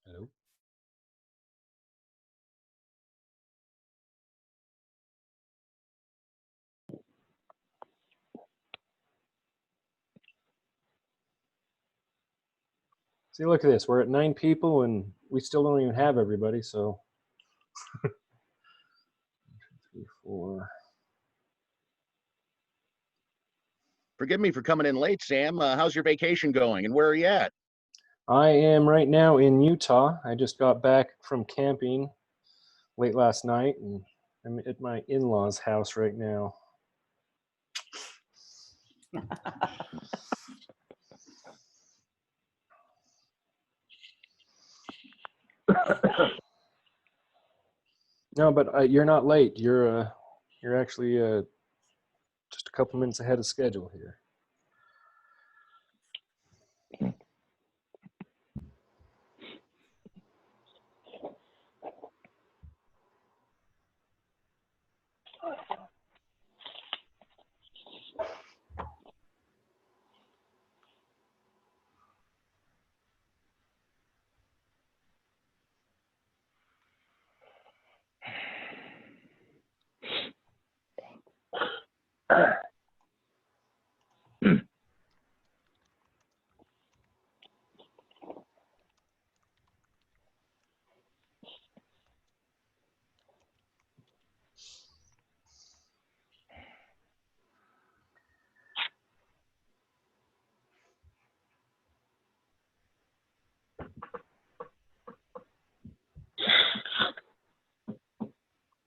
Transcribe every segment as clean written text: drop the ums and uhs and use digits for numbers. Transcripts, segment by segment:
Hello. See, look at this. We're at 9 people and we still don't even have everybody. So 1, 2, 3, 4. Forgive me for coming in late, Sam. How's your vacation going and where are you at? I am right now in Utah. I just got back from camping late last night and I'm at my in-laws' house right now. No, but you're not late. You're actually just a couple minutes ahead of schedule here.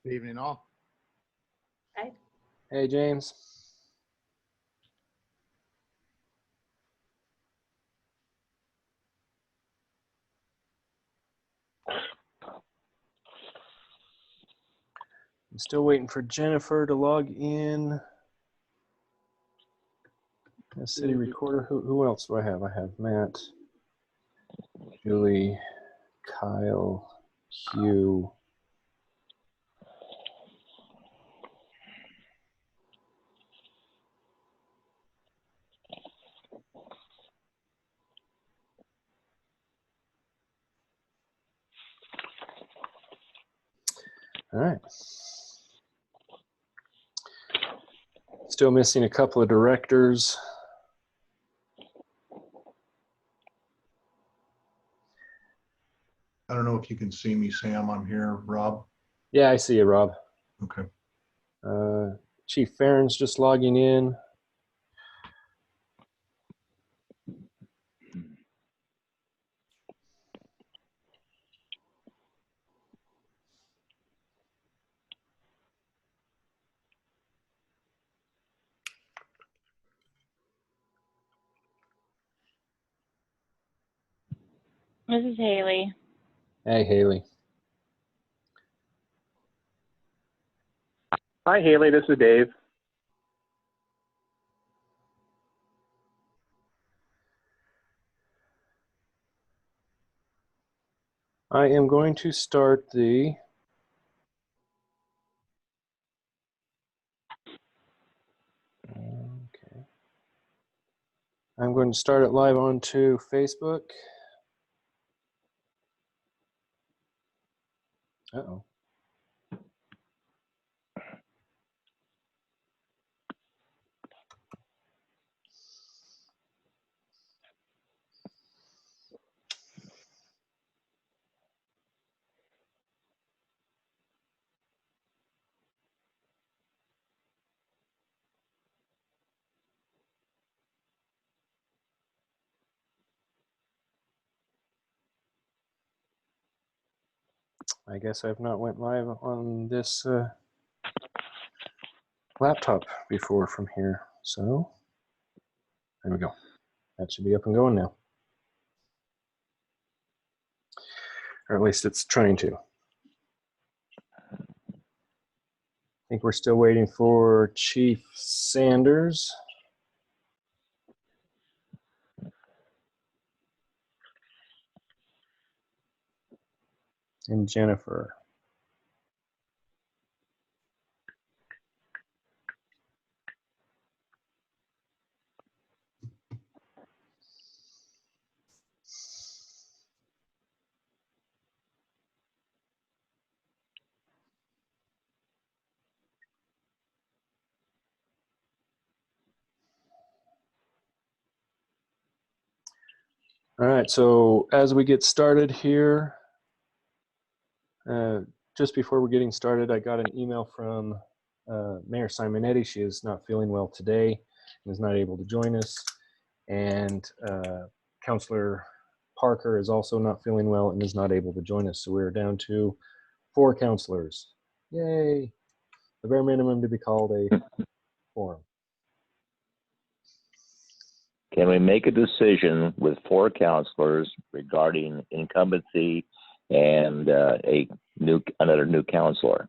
Good evening, all. Hi. Hey, James. I'm still waiting for Jennifer to log in. A city recorder. Who else do I have? I have Matt, Julie, Kyle, Hugh. All right. Still missing a couple of directors. I don't know if you can see me, Sam. I'm here. Rob? Yeah, I see you, Rob. Okay. Chief Farron's just logging in. This is Haley. Hey, Haley. Hi, Haley. This is Dave. I am going to start the okay. I'm going to start it live onto Facebook. Uh-oh. I guess I've not went live on this laptop before from here. So there we go. That should be up and going now. Or at least it's trying to. I think we're still waiting for Chief Sanders. And Jennifer. All right, so as we get started here, just before we're getting started, I got an email from Mayor Simonetti. She is not feeling well today and is not able to join us. And Councilor Parker is also not feeling well and is not able to join us. So we're down to 4 councilors. Yay. The bare minimum to be called a quorum. Can we make a decision with 4 counselors regarding incumbency and another new counselor?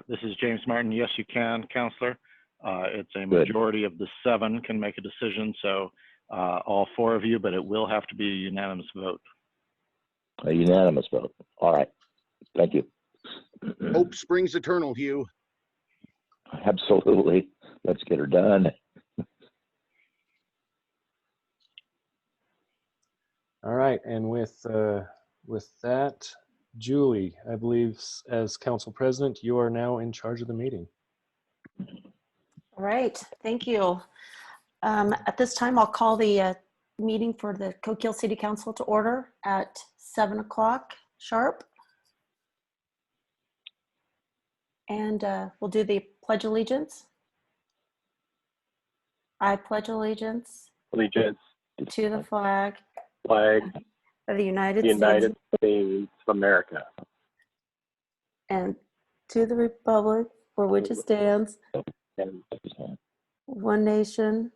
This is James Martin. Yes, you can, Counselor. It's a Good. majority of the 7 can make a decision, so all 4 of you, but it will have to be a unanimous vote. A unanimous vote. All right. Thank you. Hope springs eternal, Hugh. Absolutely. Let's get her done. All right, and with that, Julie, I believe as council president, you are now in charge of the meeting. All right, thank you. At this time, I'll call the meeting for the Coquille City Council to order at 7 o'clock sharp. And we'll do the Pledge of Allegiance. I pledge allegiance Allegiance to the flag flag of the United the United States States of America and to the republic for which it stands, and one nation,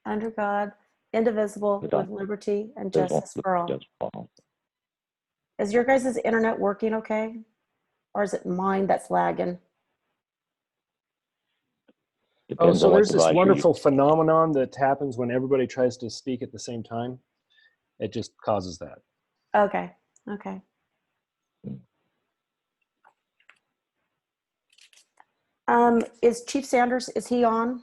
under God, indivisible, with liberty and justice for all. Is your guys' internet working okay? Or is it mine that's lagging? Oh, so there's this wonderful phenomenon that happens when everybody tries to speak at the same time. It just causes that. Okay, okay. Is Chief Sanders, is he on?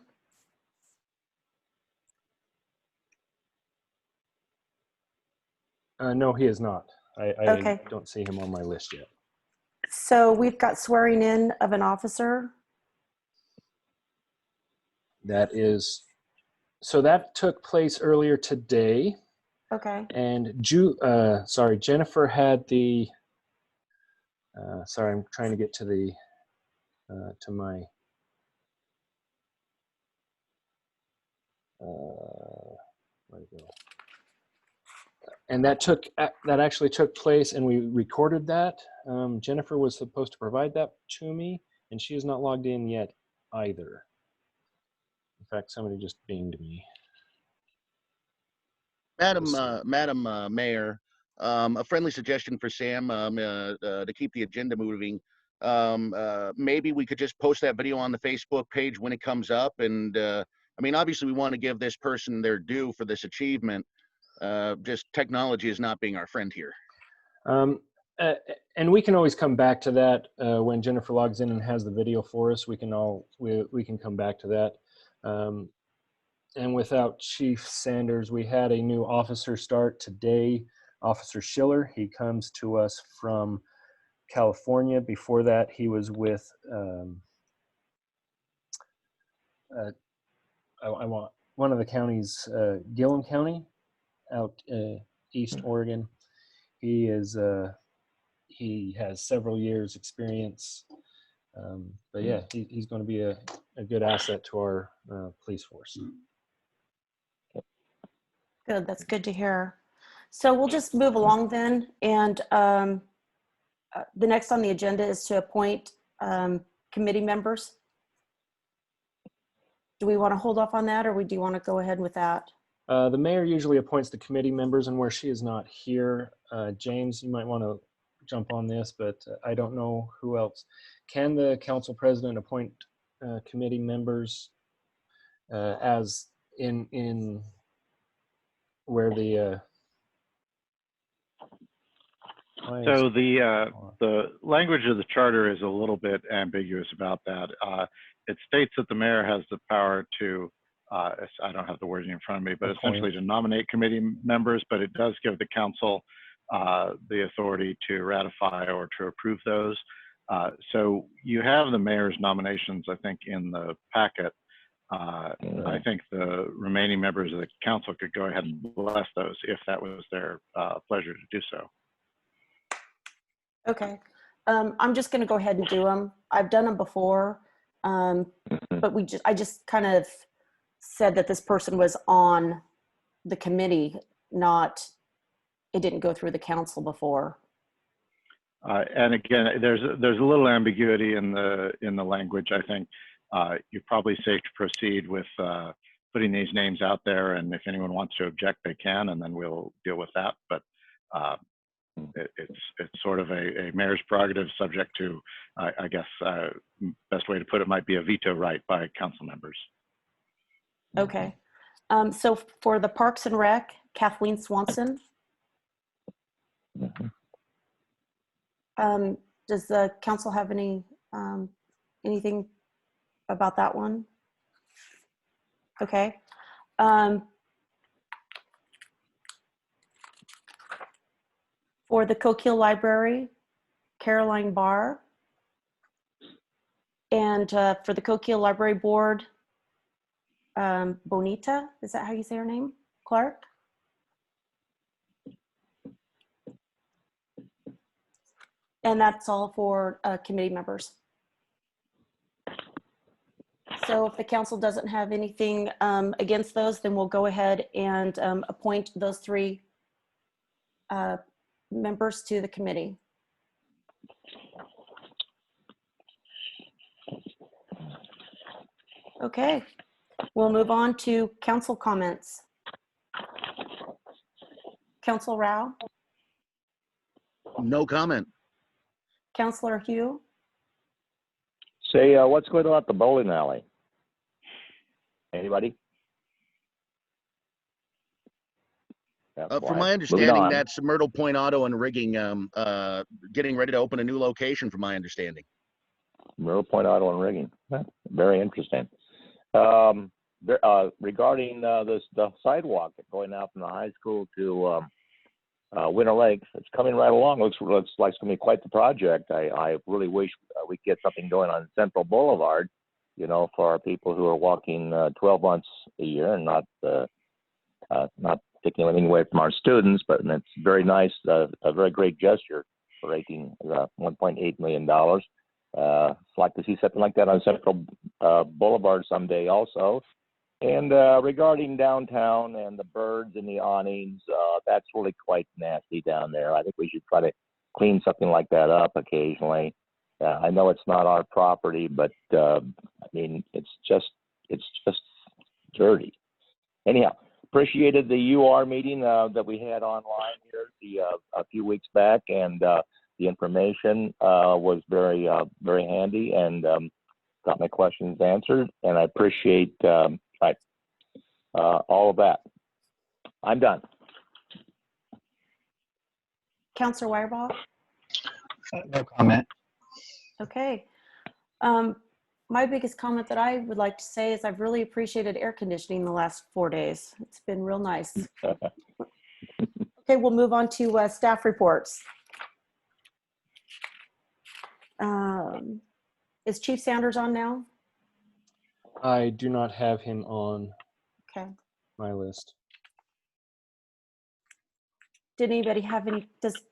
No, he is not. I Okay. don't see him on my list yet. So we've got swearing in of an officer. That took place earlier today. Okay. And Jennifer had the, sorry, I'm trying to get to the, to my, where'd it go? And that actually took place and we recorded that. Jennifer was supposed to provide that to me and she is not logged in yet either. In fact, somebody just pinged me. Madam Mayor, a friendly suggestion for Sam to keep the agenda moving. Maybe we could just post that video on the Facebook page when it comes up. And I mean, obviously we want to give this person their due for this achievement. Just technology is not being our friend here. And we can always come back to that when Jennifer logs in and has the video for us. We can come back to that. And without Chief Sanders, we had a new officer start today, Officer Schiller. He comes to us from California. Before that, he was with, I want one of the counties, Gillum County, out East Oregon. He has several years experience. But yeah, he's going to be a good asset to our police force. Good, that's good to hear. So we'll just move along then. And the next on the agenda is to appoint committee members. Do we want to hold off on that or do you want to go ahead with that? The mayor usually appoints the committee members, and where she is not here, James, you might want to jump on this, but I don't know who else. Can the council president appoint committee members as in where the So the language of the charter is a little bit ambiguous about that. It states that the mayor has the power to, I don't have the wording in front of me, but essentially to nominate committee members, but it does give the council the authority to ratify or to approve those. So you have the mayor's nominations, I think, in the packet. I think the remaining members of the council could go ahead and bless those if that was their pleasure to do so. Okay. I'm just going to go ahead and do them. I've done them before, but I just kind of said that this person was on the committee, not, it didn't go through the council before. And again, there's a little ambiguity in the language. I think you're probably safe to proceed with putting these names out there, and if anyone wants to object, they can, and then we'll deal with that. But it's sort of a mayor's prerogative, subject to, I guess, best way to put it might be a veto right by council members. Okay. So for the Parks and Rec, Kathleen Swanson. Does the council have anything about that one? Okay. For the Coquille Library, Caroline Barr. And for the Coquille Library Board, Bonita, is that how you say her name? Clark? And that's all for committee members. So if the council doesn't have anything against those, then we'll go ahead and appoint those 3 members to the committee. Okay, we'll move on to council comments. Council Rao? No comment. Councilor Hugh? Say, what's going on at the bowling alley? Anybody? From my understanding, that's Myrtle Point Auto and Rigging getting ready to open a new location, from my understanding. Myrtle Point Auto and Rigging. Very interesting. Regarding the sidewalk going out from the high school to Winter Lake, it's coming right along. Looks like it's going to be quite the project. I really wish we could get something going on Central Boulevard, you know, for our people who are walking 12 months a year, and not taking anything away from our students, but it's very nice, a very great gesture for raising $1.8 million. I'd like to see something like that on Central Boulevard someday also. And regarding downtown and the birds and the awnings, that's really quite nasty down there. I think we should try to clean something like that up occasionally. I know it's not our property, but I mean, it's just dirty. Anyhow, appreciated the UR meeting that we had online here a few weeks back, and the information was very handy, and got my questions answered, and I appreciate all of that. I'm done. Councilor Wireball? No comment. Okay. My biggest comment that I would like to say is I've really appreciated air conditioning the last 4 days. It's been real nice. Okay, we'll move on to staff reports. Is Chief Sanders on now? I do not have him on Okay. my list. Does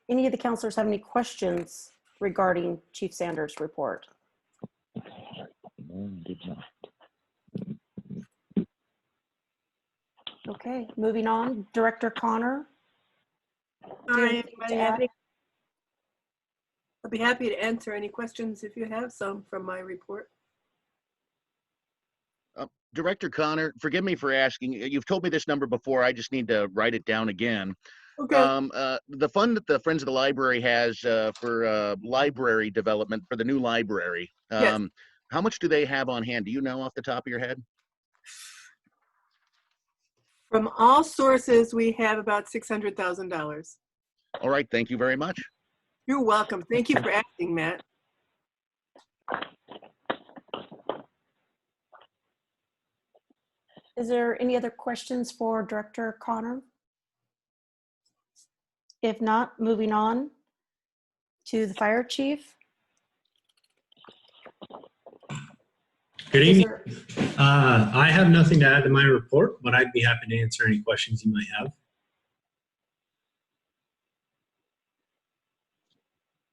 any of the counselors have any questions regarding Chief Sanders' report? Okay, moving on. Director Connor? Do you have anything to add? I'll be happy to answer any questions if you have some from my report. Director Connor, forgive me for asking. You've told me this number before. I just need to write it down again. Okay. The fund that the Friends of the Library has for library development for the new library, Yes. how much do they have on hand? Do you know off the top of your head? From all sources, we have about $600,000. All right. Thank you very much. You're welcome. Thank you for asking, Matt. Is there any other questions for Director Connor? If not, moving on to the Fire Chief. Good Is evening. there- I have nothing to add to my report, but I'd be happy to answer any questions you might have.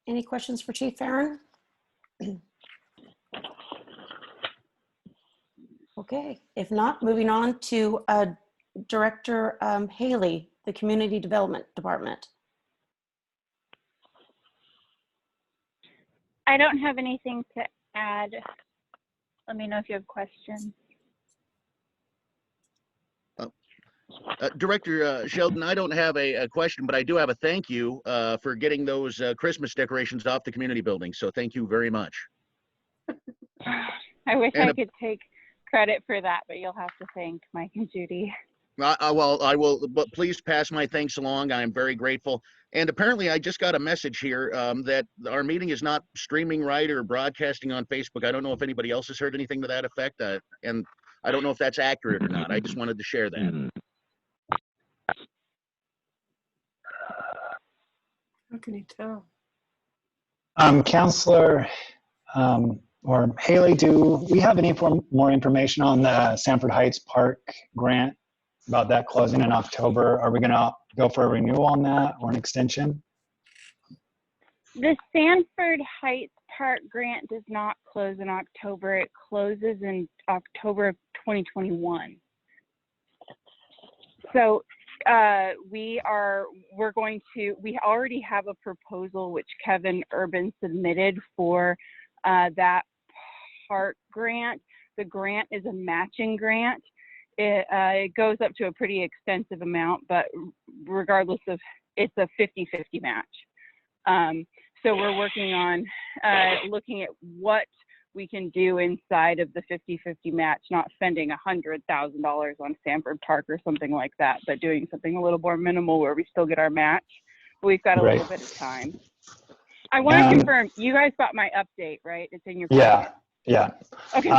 Any questions for Chief Farron? Okay, if not, moving on to Director Haley, the Community Development Department. I don't have anything to add. Let me know if you have questions. Director Sheldon, I don't have a question, but I do have a thank you for getting those Christmas decorations off the community building. So thank you very much. I wish And I could take credit for that, but you'll have to thank Mike and Judy. Well, I will, but please pass my thanks along. I am very grateful. And apparently I just got a message here that our meeting is not streaming right or broadcasting on Facebook. I don't know if anybody else has heard anything to that effect. And I don't know if that's accurate or not. I just wanted to share that. How can you tell? Counselor or Haley, do we have any more information on the Sanford Heights Park grant about that closing in October? Are we going to go for a renewal on that or an extension? The Sanford Heights Park grant does not close in October. It closes in October of 2021. So we already have a proposal which Kevin Urban submitted for that park grant. The grant is a matching grant. It goes up to a pretty extensive amount, but regardless of, it's a 50-50 match. So we're working on looking at what we can do inside of the 50-50 match, not spending $100,000 on Sanford Park or something like that, but doing something a little more minimal where we still get our match. But we've got a little bit of time. I want to confirm, you guys got my update, right? It's in your packet. Yeah. Okay.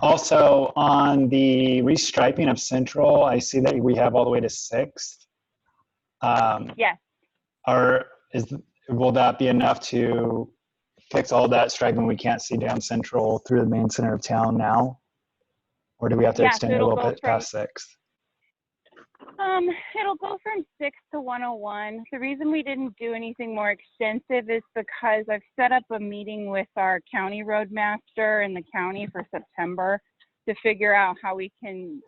Also, on the restriping of Central, I see that we have all the way to 6th. Yes. Will that be enough to fix all that striping we can't see down Central through the main center of town now? Or do we have to extend it a little bit past 6th? It'll go from 6th to 101. The reason we didn't do anything more extensive is because I've set up a meeting with our county roadmaster in the county for September to figure out how we can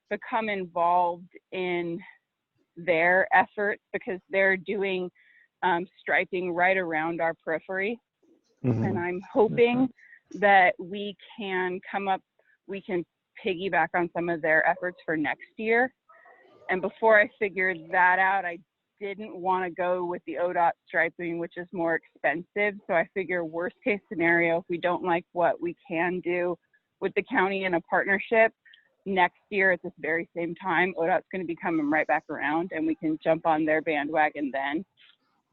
become involved in their efforts, because they're doing striping right around our periphery. Mm-hmm. And I'm hoping that we can piggyback on some of their efforts for next year. And before I figured that out, I didn't want to go with the ODOT striping, which is more expensive. So I figure worst case scenario, if we don't like what we can do with the county in a partnership, next year at this very same time, ODOT's going to be coming right back around and we can jump on their bandwagon then.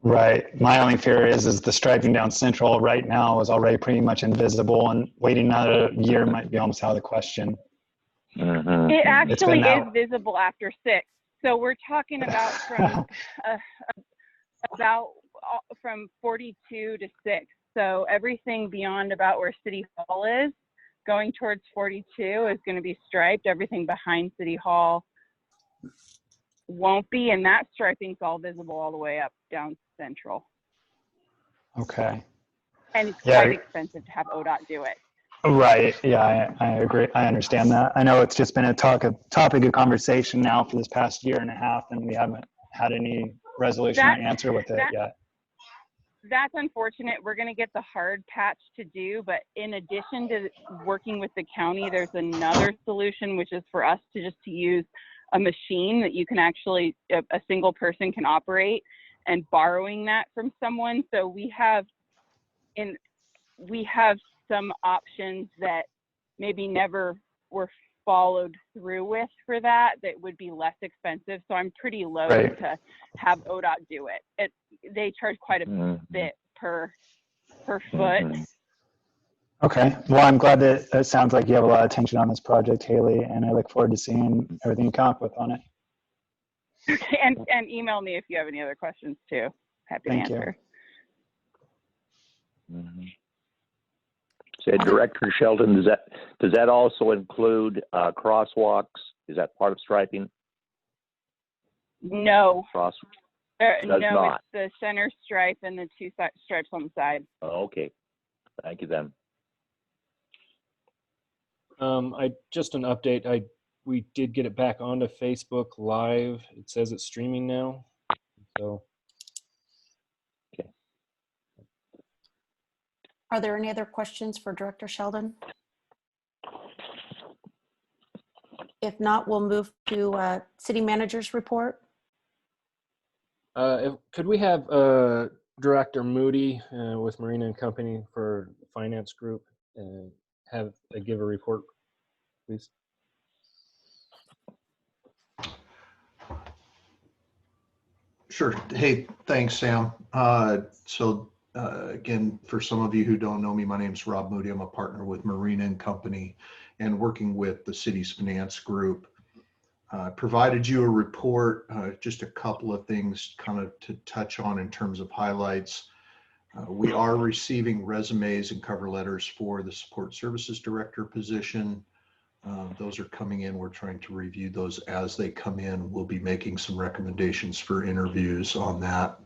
Right. My only fear is the striping down Central right now is already pretty much invisible, and waiting another year might be almost out of the question. Mm-hmm. It actually is visible after 6. So we're talking about from 42 to 6. So everything beyond about where City Hall is, going towards 42 is going to be striped. Everything behind City Hall won't be, and that striping's all visible all the way up down Central. Okay. And it's quite expensive to have ODOT do it. Right. Yeah, I agree. I understand that. I know it's just been a topic of conversation now for this past year and a half, and we haven't had any resolution or answer with it yet. That's unfortunate. We're going to get the hard patch to do, but in addition to working with the county, there's another solution, which is for us to use a machine that you can actually, a single person can operate, and borrowing that from someone. So we have some options that maybe never were followed through with for that would be less expensive. So I'm pretty loath to have ODOT do it. They charge quite a bit per foot. Okay. Well, I'm glad that it sounds like you have a lot of attention on this project, Haley, and I look forward to seeing everything you come up with on it. Okay, and email me if you have any other questions too. Happy to answer. Say, Director Sheldon, does that also include crosswalks? Is that part of striping? No, Does no, not. it's the center stripe and the two stripes on the side. Oh, okay. Thank you then. Just an update. We did get it back onto Facebook Live. It says it's streaming now. So. Okay. Are there any other questions for Director Sheldon? If not, we'll move to City Manager's report. Could we have Director Moody with Marina and Company for Finance Group give a report, please? Sure. Hey, thanks, Sam. Again, for some of you who don't know me, my name is Rob Moody. I'm a partner with Marina and Company and working with the city's finance group. Provided you a report, just a couple of things kind of to touch on in terms of highlights. We are receiving resumes and cover letters for the support services director position. Those are coming in. We're trying to review those as they come in. We'll be making some recommendations for interviews on that.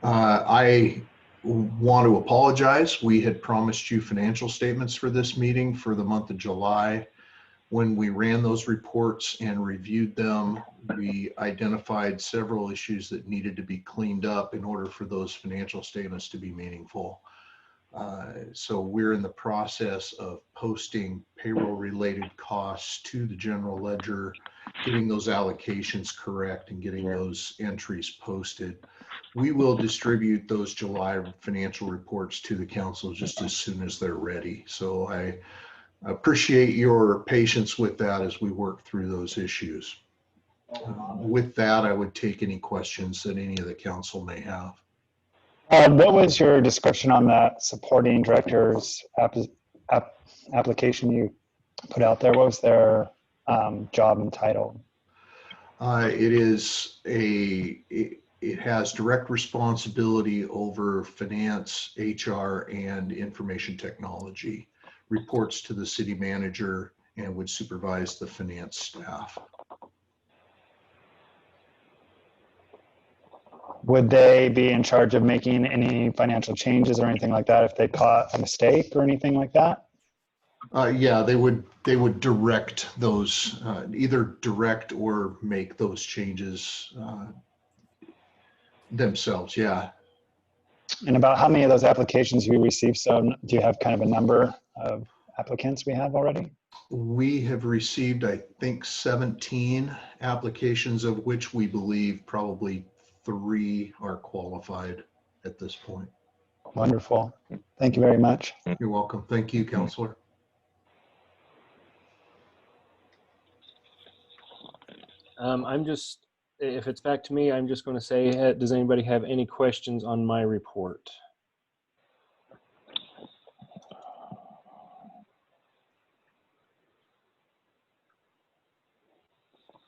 I want to apologize. We had promised you financial statements for this meeting for the month of July. When we ran those reports and reviewed them, we identified several issues that needed to be cleaned up in order for those financial statements to be meaningful. So we're in the process of posting payroll-related costs to the general ledger, getting those allocations correct and getting those entries posted. We will distribute those July financial reports to the council just as soon as they're ready. So I appreciate your patience with that as we work through those issues. With that, I would take any questions that any of the council may have. What was your description on that supporting director's application you put out there? What was their job and title? It has direct responsibility over finance, HR, and information technology. Reports to the city manager and would supervise the finance staff. Would they be in charge of making any financial changes or anything like that if they caught a mistake or anything like that? Yeah, they would direct those, either direct or make those changes themselves. Yeah. And about how many of those applications we received? So do you have kind of a number of applicants we have already? We have received, I think, 17 applications, of which we believe probably 3 are qualified at this point. Wonderful. Thank you very much. You're welcome. Thank you, Counselor. If it's back to me, I'm just going to say, does anybody have any questions on my report?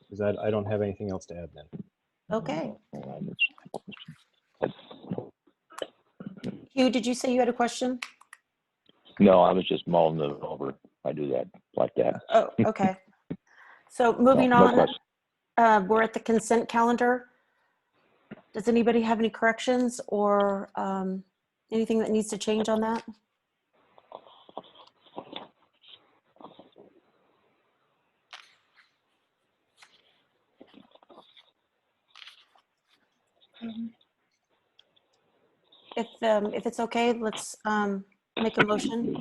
Because I don't have anything else to add then. Okay. Hugh, did you say you had a question? No, I was just mulling it over. I do that like that. Oh, okay. So moving No on, question. we're at the consent calendar. Does anybody have any corrections or anything that needs to change on that? If it's okay, let's make a motion.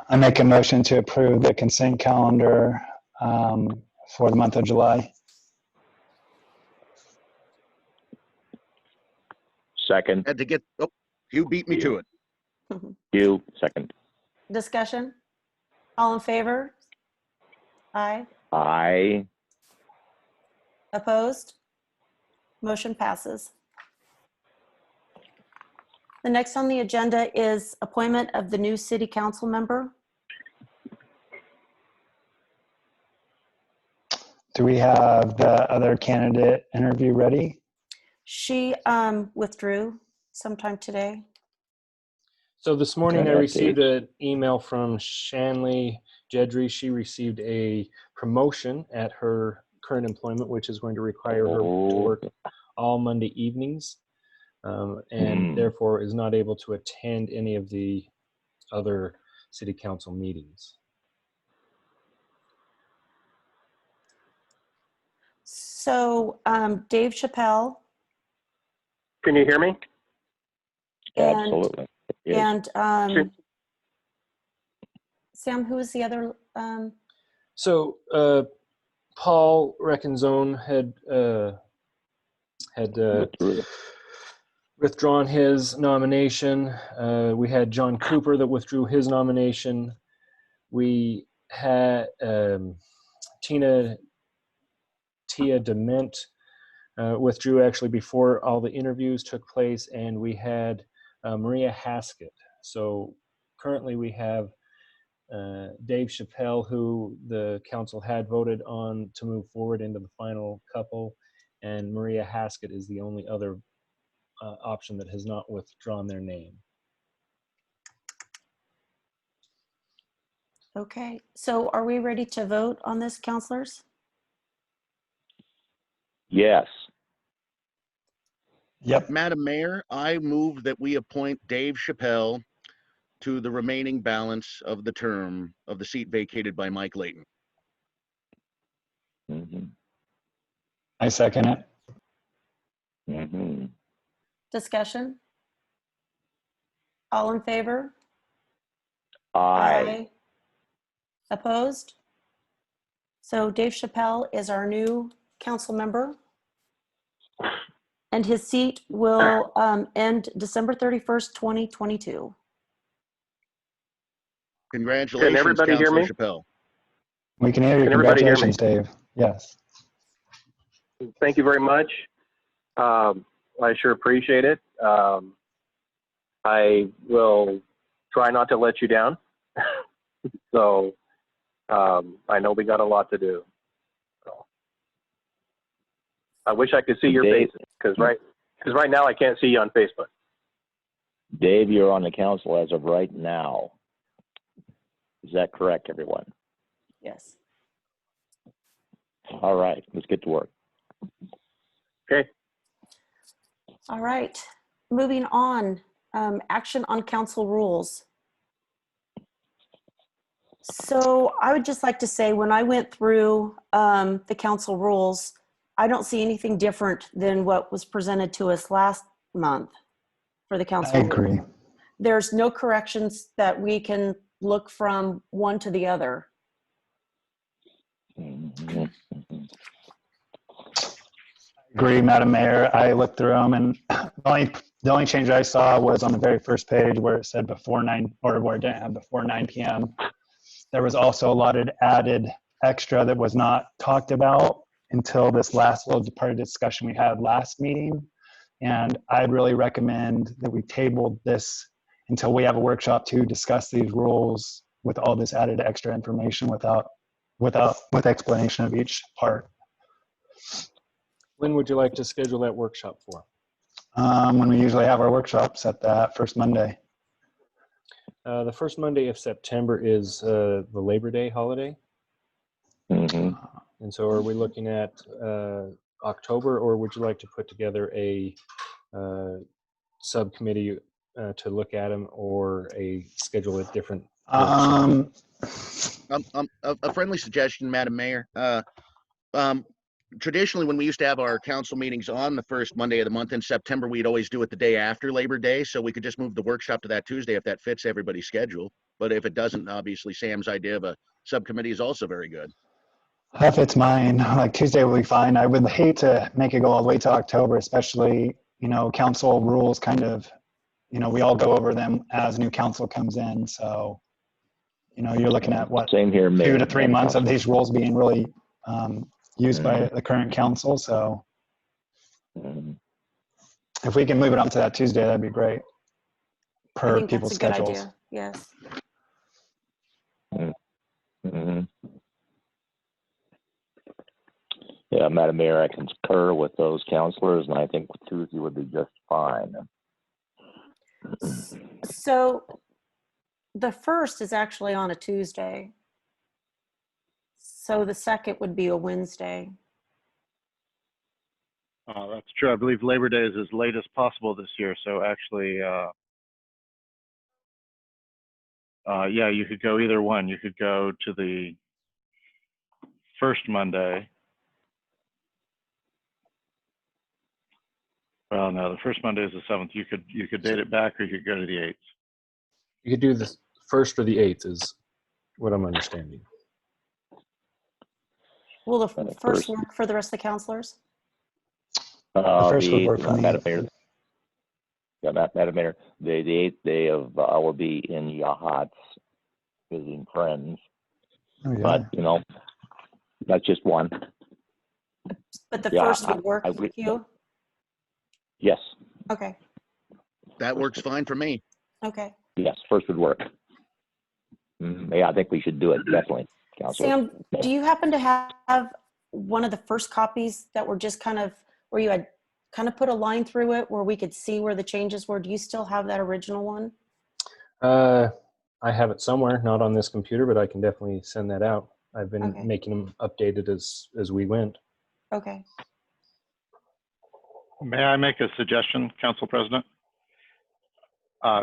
I make a motion to approve the consent calendar for the month of July. Second. Had to get, oh, you beat me to it. You, second. Discussion? All in favor? Aye. Aye. Opposed? Motion passes. The next on the agenda is appointment of the new city council member. Do we have the other candidate interview ready? She withdrew, sometime today. So this morning Okay, I that's received Dave. an email from Shanley Jedry. She received a promotion at her current employment, which is going to require her to work all Monday evenings, and therefore is not able to attend any of the other city council meetings. So Dave Chappelle Can you hear me? and Absolutely. Yes. and Sam, who is the other? So Paul Reckenzone had Withdrew. withdrawn his nomination. We had John Cooper that withdrew his nomination. We had Tia Dement withdrew actually before all the interviews took place, and we had Maria Haskett. So currently we have Dave Chappelle, who the council had voted on to move forward into the final couple, and Maria Haskett is the only other option that has not withdrawn their name. Okay, so are we ready to vote on this, counselors? Yes. Yep. Madam Mayor, I move that we appoint Dave Chappelle to the remaining balance of the term of the seat vacated by Mike Layton. Mm-hmm. I second it. Mm-hmm. Discussion? All in favor? Aye. Opposed? So Dave Chappelle is our new council member. And his seat will end December 31st, 2022. Congratulations, everybody hear Councilor me? Chappelle. We can hear you. Can everybody hear me? Congratulations, Dave. Yes. Thank you very much. I sure appreciate it. I will try not to let you down. So I know we got a lot to do. So, I wish I could see your Dave, faces because right now I can't see you on Facebook. Dave, you're on the council as of right now. Is that correct, everyone? Yes. All right, let's get to work. Okay. All right. Moving on. Action on council rules. So I would just like to say, when I went through the council rules, I don't see anything different than what was presented to us last month for the council. I agree. There's no corrections that we can look from one to the other. Mm-hmm. Agree, Madam Mayor. I looked through them, and the only change I saw was on the very first page where it said before 9, or where it didn't have before 9 p.m. There was also a lot of added extra that was not talked about until this last little part of discussion we had last meeting. And I'd really recommend that we table this until we have a workshop to discuss these rules with all this added extra information with explanation of each part. When would you like to schedule that workshop for? When we usually have our workshops at that first Monday. The first Monday of September is the Labor Day holiday. Mm-hmm. And so are we looking at October, or would you like to put together a subcommittee to look at them, or schedule a different workshop? A friendly suggestion, Madam Mayor. Traditionally, when we used to have our council meetings on the first Monday of the month in September, we'd always do it the day after Labor Day. So we could just move the workshop to that Tuesday if that fits everybody's schedule. But if it doesn't, obviously Sam's idea of a subcommittee is also very good. If it's mine, like Tuesday will be fine. I would hate to make it go all the way to October, especially, council rules kind of, we all go over them as new council comes in. So, you're looking at what, Same here, Mayor. 2 to 3 months of these rules being really used by the current council. So if we can move it on to that Tuesday, that'd be great. I think People's that's a good schedules. idea. Yes. Mm-hmm. Yeah, Madam Mayor, I concur with those councilors, and I think Tuesday would be just fine. So the 1st is actually on a Tuesday. So the 2nd would be a Wednesday. That's true. I believe Labor Day is as late as possible this year. So actually, yeah, you could go either one. You could go to the first Monday. Well, no, the first Monday is the 7th. You could date it back, or you could go to the 8th. You could do the 1st or the 8th is what I'm understanding. Will the first work for the rest of the counselors? The first would work for me. Madam Mayor. Yeah, Madam Mayor, the 8th day of I will be in Yachats visiting friends. Oh, yeah. But you know, that's just one. But the Yeah, 1st would work with you? Yes. Okay. That works fine for me. Okay. Yes, 1st would work. Yeah, I think we should do it, definitely, Councilor. Sam, do you happen to have one of the first copies that were just kind of, where you had kind of put a line through it where we could see where the changes were? Do you still have that original one? I have it somewhere, not on this computer, but I can definitely send that out. I've been Okay. making them updated as we went. Okay. May I make a suggestion, Council President?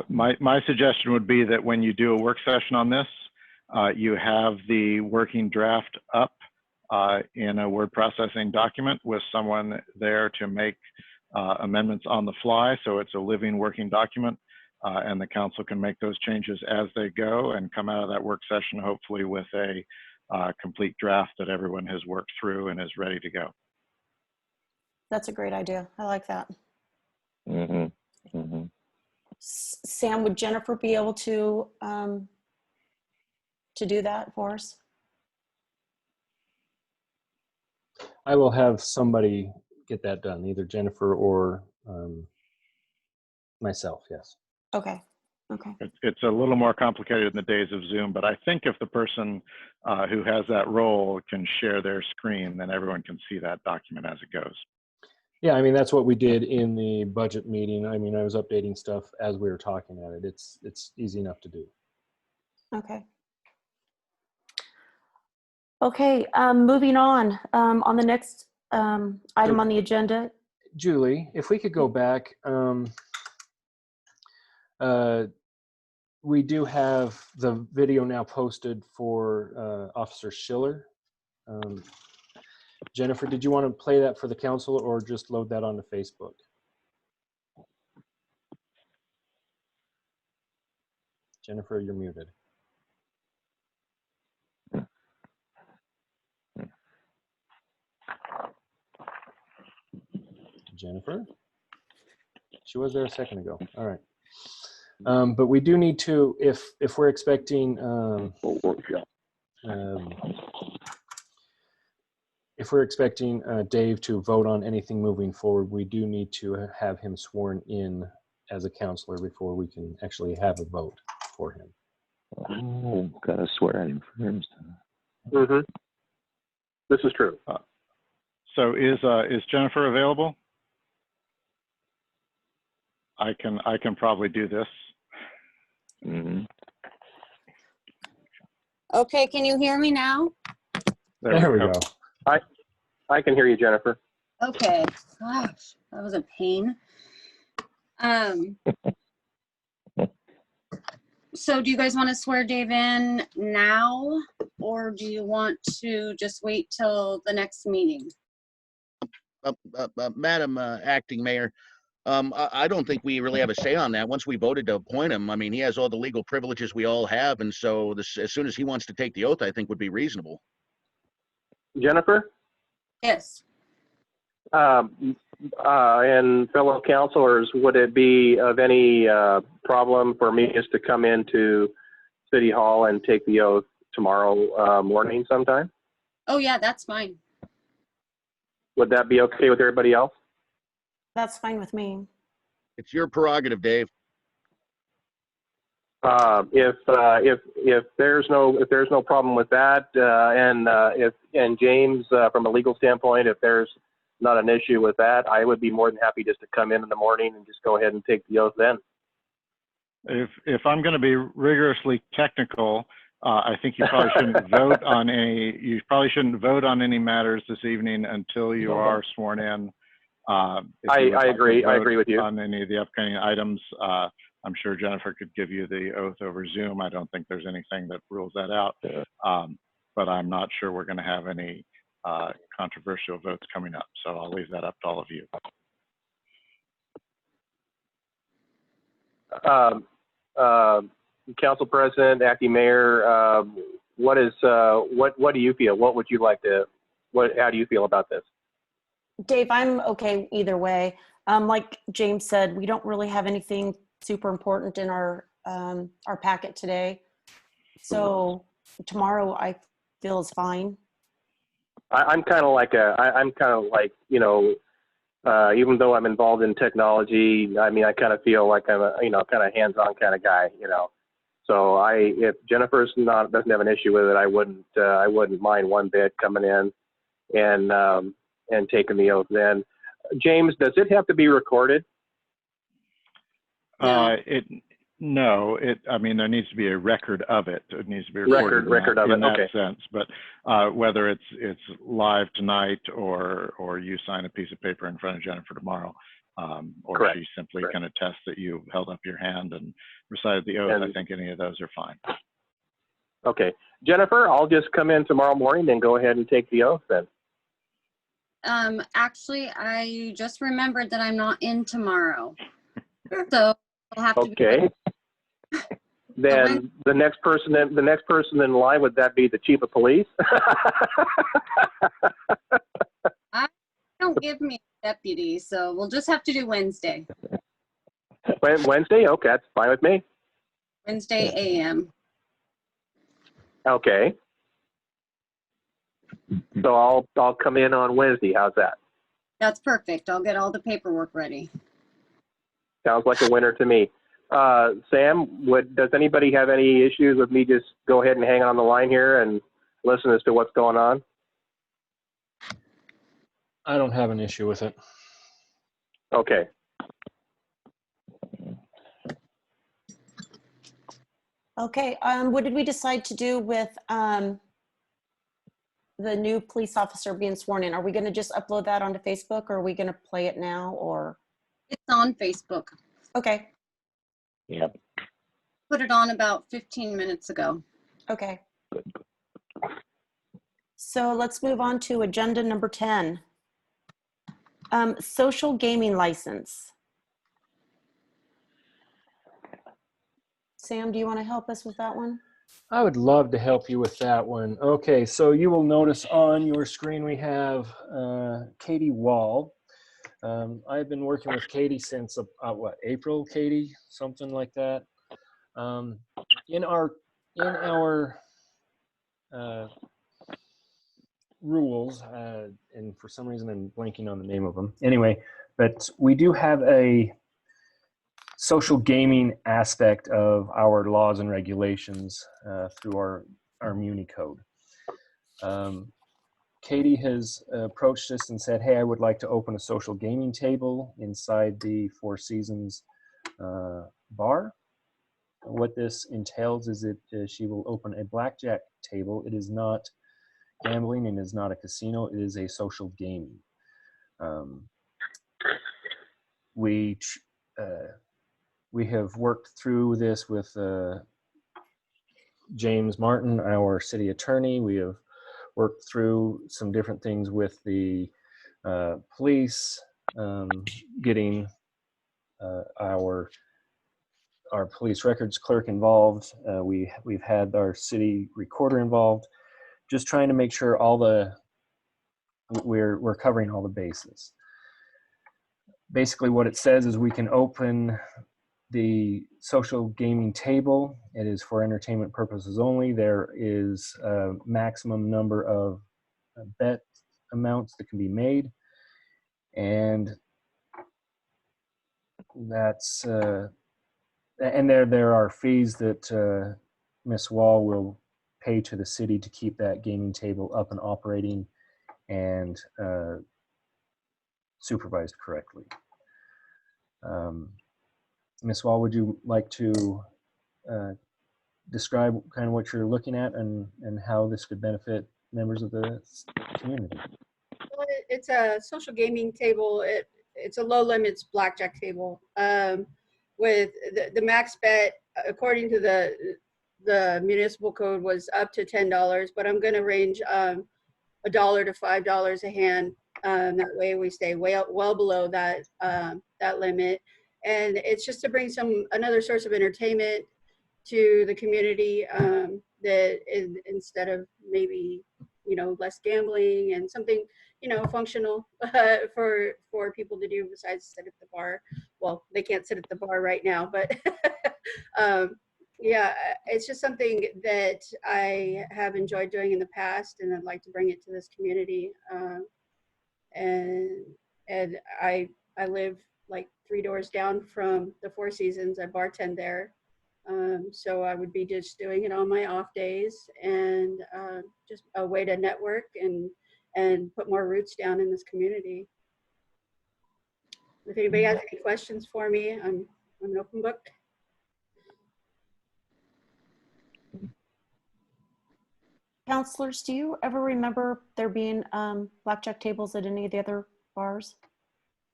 My suggestion would be that when you do a work session on this, you have the working draft up in a word processing document with someone there to make amendments on the fly. So it's a living working document, and the council can make those changes as they go and come out of that work session, hopefully with a complete draft that everyone has worked through and is ready to go. That's a great idea. I like that. Mm-hmm. Mm-hmm. Sam, would Jennifer be able to do that for us? I will have somebody get that done, either Jennifer or myself, yes. Okay. Okay. It's a little more complicated in the days of Zoom, but I think if the person who has that role can share their screen, then everyone can see that document as it goes. Yeah, I mean, that's what we did in the budget meeting. I mean, I was updating stuff as we were talking at it. It's easy enough to do. Okay. Okay, moving on the next item on the agenda. Julie, if we could go back, we do have the video now posted for Officer Schiller. Jennifer, did you want to play that for the council or just load that onto Facebook? Jennifer, you're muted. Jennifer? She was there a second ago. All right. But we do need to, if we're expecting, if we're expecting Dave to vote on anything moving forward, we do need to have him sworn in as a counselor before we can actually have a vote for him. Oh, gotta swear at him first. Mm-hmm. This is true. So is Jennifer available? I can probably do this. Mm-hmm. Okay, can you hear me now? There we go. I can hear you, Jennifer. Okay. Gosh, that was a pain. So do you guys want to swear Dave in now, or do you want to just wait till the next meeting? Madam Acting Mayor, I don't think we really have a say on that. Once we voted to appoint him, I mean, he has all the legal privileges we all have, and so as soon as he wants to take the oath, I think would be reasonable. Jennifer? Yes. And fellow counselors, would it be of any problem for me just to come into City Hall and take the oath tomorrow morning sometime? Oh yeah, that's fine. Would that be okay with everybody else? That's fine with me. It's your prerogative, Dave. If there's no problem with that, and James, from a legal standpoint, if there's not an issue with that, I would be more than happy just to come in the morning and just go ahead and take the oath then. If I'm going to be rigorously technical, I think you probably shouldn't vote on any matters this evening until you are sworn in. I agree. I agree with you. On any of the upcoming items, I'm sure Jennifer could give you the oath over Zoom. I don't think there's anything that rules that out. But I'm not sure we're going to have any controversial votes coming up. So I'll leave that up to all of you. Council President, Acting Mayor, what do you feel? What would you like to? How do you feel about this? Dave, I'm okay either way. Like James said, we don't really have anything super important in our packet today, so tomorrow I feel is fine. I'm kind of like even though I'm involved in technology, I mean, I kind of feel like I'm a kind of hands-on kind of guy, So if Jennifer's doesn't have an issue with it, I wouldn't mind one bit coming in and taking the oath. Then, James, does it have to be recorded? No. I mean, there needs to be a record of it. It needs to be recorded record of it. In that Okay. sense, but whether it's live tonight or you sign a piece of paper in front of Jennifer tomorrow, or Correct. she simply Correct. can attest that you held up your hand and recited the oath, I think any of those are fine. Okay. Jennifer, I'll just come in tomorrow morning and go ahead and take the oath then. Actually, I just remembered that I'm not in tomorrow. So I'll have to Okay. Then the next person in line, would that be the chief of police? Don't give me a deputy, so we'll just have to do Wednesday. Wednesday? Okay, that's fine with me. Wednesday AM. Okay. So I'll come in on Wednesday. How's that? That's perfect. I'll get all the paperwork ready. Sounds like a winner to me. Sam, does anybody have any issues with me just go ahead and hang on the line here and listen as to what's going on? I don't have an issue with it. Okay. Okay, what did we decide to do with the new police officer being sworn in? Are we gonna just upload that onto Facebook, or are we gonna play it now, or? It's on Facebook. Okay. Yep. Put it on about 15 minutes ago. Okay. So let's move on to agenda number 10. Social gaming license. Sam, do you want to help us with that one? I would love to help you with that one. Okay, so you will notice on your screen we have Katie Wall. I've been working with Katie since April, Katie, something like that. In our rules, and for some reason I'm blanking on the name of them. Anyway, but we do have a social gaming aspect of our laws and regulations through our Muni code. Katie has approached us and said, hey, I would like to open a social gaming table inside the Four Seasons bar. What this entails is that she will open a blackjack table. It is not gambling and is not a casino. It is a social gaming. We have worked through this with James Martin, our city attorney. We have worked through some different things with the police, getting our police records clerk involved. We've had our city recorder involved, just trying to make sure we're covering all the bases. Basically, what it says is we can open the social gaming table. It is for entertainment purposes only. There is a maximum number of bet amounts that can be made, and that's and there are fees that Ms. Wall will pay to the city to keep that gaming table up and operating and supervised correctly. Ms. Wall, would you like to describe kind of what you're looking at and how this could benefit members of the community? Well, it's a social gaming table. It's a low limits blackjack table with the max bet, according to the municipal code, was up to $10, but I'm going to range $1 to $5 a hand. That way we stay well below that that limit, and it's just to bring another source of entertainment to the community, that instead of maybe, you know, less gambling and something, you know, functional for people to do besides sit at the bar. Well, they can't sit at the bar right now, but yeah, it's just something that I have enjoyed doing in the past, and I'd like to bring it to this community. And I live like 3 doors down from the Four Seasons. I bartend there. So I would be just doing it on my off days, and just a way to network and put more roots down in this community. If anybody has any questions for me, I'm an open book. Counselors, do you ever remember there being blackjack tables at any of the other bars?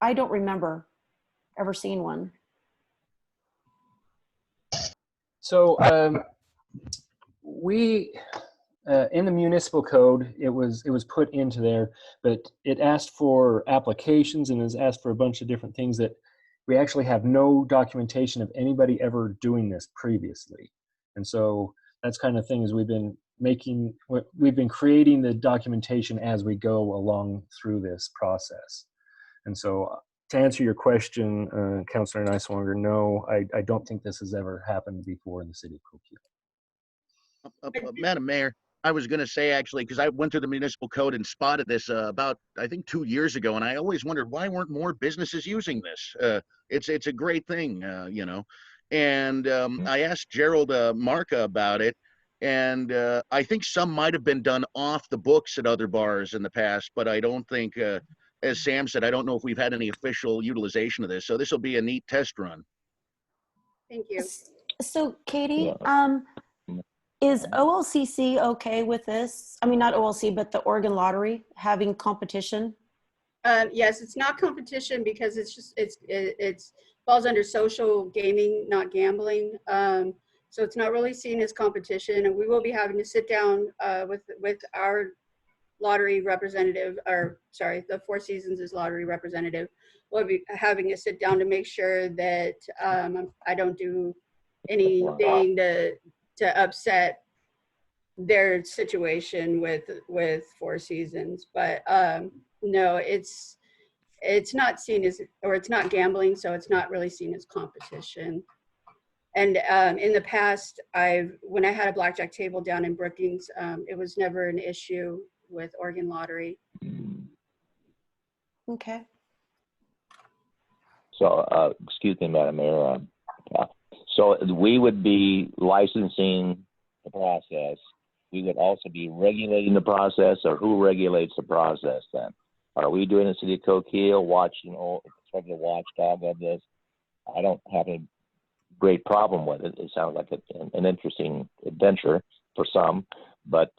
I don't remember ever seeing one. So we, in the municipal code, it was put into there, but it asked for applications and has asked for a bunch of different things that we actually have no documentation of anybody ever doing this previously. And so that's kind of thing is we've been creating the documentation as we go along through this process. And so to answer your question, Councilor Niswonger, no, I don't think this has ever happened before in the city of Coquille. Madam Mayor, I was going to say, actually, because I went through the municipal code and spotted this about, I think, 2 years ago, and I always wondered why weren't more businesses using this? It's a great thing, you know. And I asked Gerald Marca about it, and I think some might have been done off the books at other bars in the past, but I don't think, as Sam said, I don't know if we've had any official utilization of this. So this will be a neat test run. Thank you. So Katie, is OLCC okay with this? I mean, not OLC, but the Oregon Lottery having competition? Yes, it's not competition because it's falls under social gaming, not gambling. So it's not really seen as competition, and we will be having to sit down with our lottery representative, or sorry, the Four Seasons' lottery representative. We'll be having to sit down to make sure that I don't do anything to upset their situation with Four Seasons. But no, it's not seen as, or it's not gambling, so it's not really seen as competition. And in the past, when I had a blackjack table down in Brookings, it was never an issue with Oregon Lottery. Okay. So, excuse me, Madam Mayor. So we would be licensing the process. We would also be regulating the process, or who regulates the process then? Are we doing the city of Coquille, watching, sort of the watchdog of this? I don't have any great problem with it. It sounds like an interesting adventure for some, but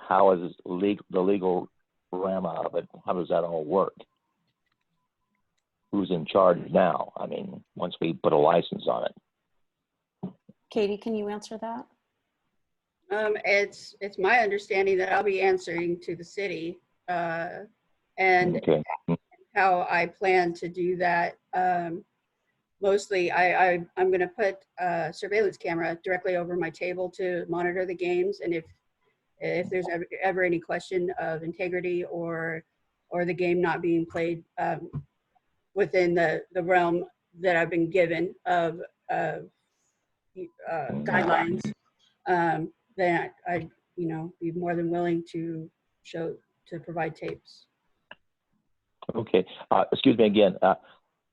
how is the legal realm of it? How does that all work? Who's in charge now? I mean, once we put a license on it. Katie, can you answer that? It's my understanding that I'll be answering to the city, and okay. How I plan to do that. Mostly, I'm going to put a surveillance camera directly over my table to monitor the games, and if there's ever any question of integrity or the game not being played within the realm that I've been given of guidelines, then I'd be more than willing to provide tapes. Okay. Excuse me again.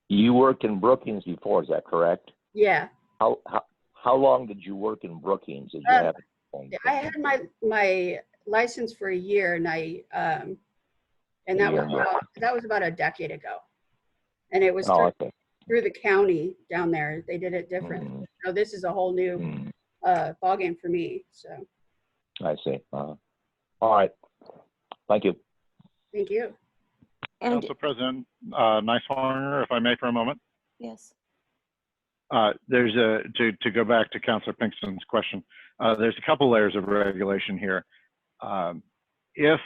You worked in Brookings before, is that correct? Yeah. How long did you work in Brookings? Did you have I had my license for a year, and that was about a decade ago, and it was through the county down there. They did it different. So this is a whole new ballgame for me. So I see. All right. Thank you. thank you. And Council President Niswonger, if I may for a moment. yes. There's to go back to Councilor Pinkston's question, there's a couple layers of regulation here. If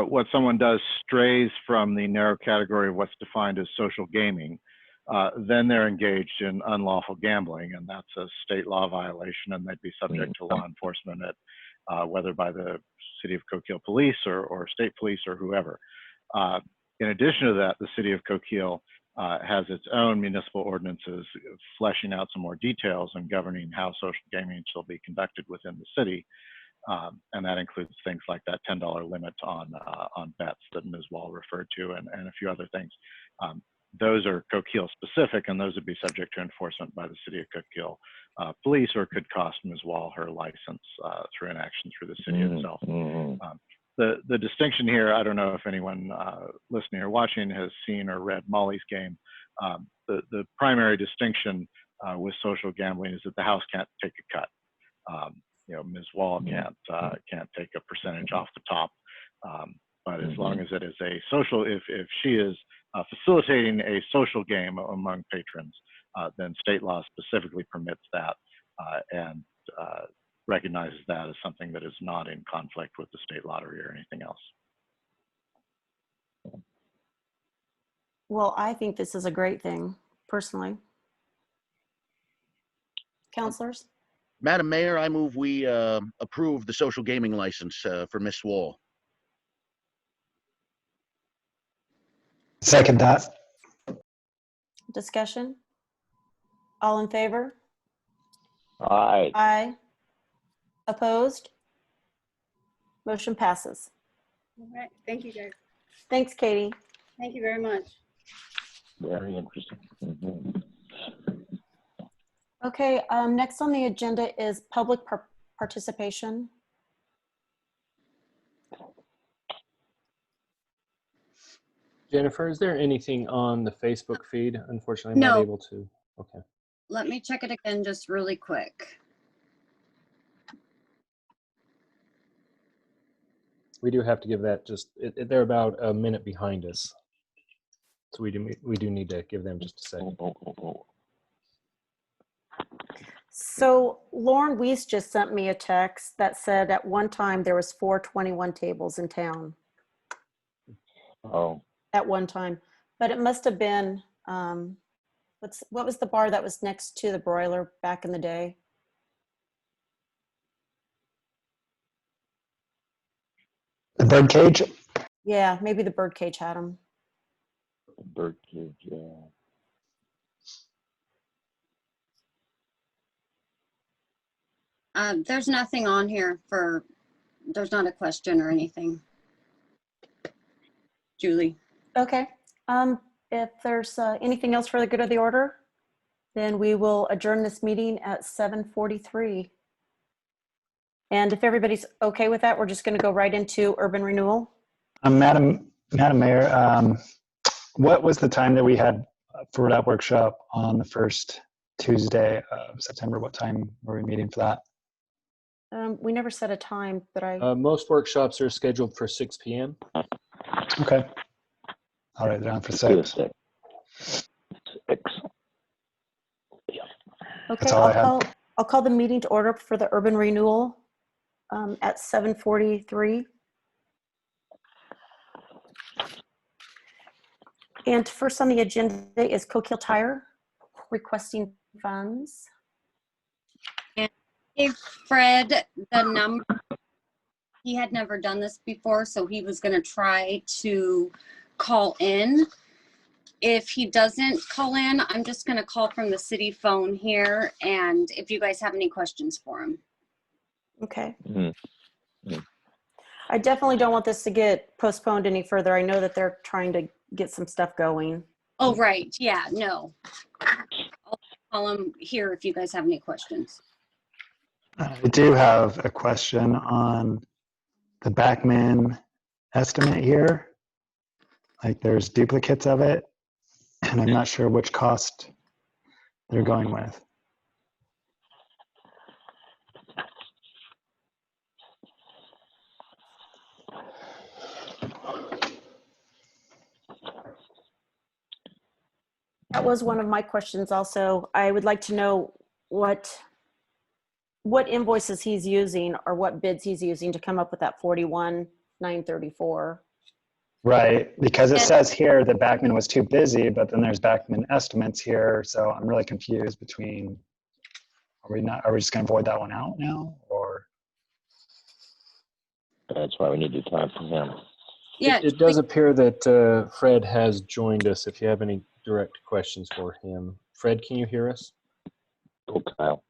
what someone does strays from the narrow category of what's defined as social gaming, then they're engaged in unlawful gambling, and that's a state law violation, and they'd be subject to law enforcement at whether by the City of Coquille Police or state police or whoever. In addition to that, the City of Coquille has its own municipal ordinances fleshing out some more details and governing how social gaming shall be conducted within the city. And that includes things like that $10 limit on bets that Ms. Wall referred to, and a few other things. Those are Coquille specific, and those would be subject to enforcement by the City of Coquille Police, or could cost Ms. Wall her license through an action through the city itself. The distinction here, I don't know if anyone listening or watching has seen or read Molly's Game. The primary distinction with social gambling is that the house can't take a cut. Ms. Wall can't take a percentage off the top. But as long as it is a social, if she is facilitating a social game among patrons, then state law specifically permits that and recognizes that as something that is not in conflict with the state lottery or anything else. Well, I think this is a great thing, personally. Councilors? Madam Mayor, I move we approve the social gaming license for Miss Wall. Second that. Discussion? All in favor? Aye. Aye. Opposed? Motion passes. All right. Thank you, guys. Thanks, Katie. Thank you very much. Very interesting. Okay, next on the agenda is public participation. Jennifer, is there anything on the Facebook feed? Unfortunately, I'm not No. able to. Okay. Let me check it again just really quick. We do have to give that just, they're about a minute behind us. So we do need to give them just a second. So Lauren Weiss just sent me a text that said at one time there was 421 tables in town. Oh. At one time, but it must have been, what was the bar that was next to the Broiler back in the day? The Birdcage? Yeah, maybe the Birdcage had them. Birdcage, yeah. There's nothing on here there's not a question or anything. Julie. Okay. If there's anything else for the good of the order, then we will adjourn this meeting at 7:43. And if everybody's okay with that, we're just going to go right into urban renewal. Madam Mayor, what was the time that we had for that workshop on the first Tuesday of September? What time were we meeting for that? We never set a time, but Most workshops are scheduled for 6 p.m. Okay. All right, down for 6. Okay, That's all I had. I'll call the meeting to order for the urban renewal at 7:43. And first on the agenda is Coquille Tire requesting funds. And gave Fred the number. He had never done this before, so he was going to try to call in. If he doesn't call in, I'm just going to call from the city phone here, and if you guys have any questions for him. Okay. I definitely don't want this to get postponed any further. I know that they're trying to get some stuff going. Oh, right. Yeah, no. I'll call him here if you guys have any questions. I do have a question on the Backman estimate here. Like there's duplicates of it, and I'm not sure which cost they're going with. That was one of my questions also. I would like to know what invoices he's using or what bids he's using to come up with that 41,934. Right, because it says here that Backman was too busy, but then there's Backman estimates here. So I'm really confused between, are we just gonna void that one out now, or? That's why we need to talk to him. Yeah, It does appear that Fred has joined us. If you have any direct questions for him. Fred, can you hear us? Go, Kyle.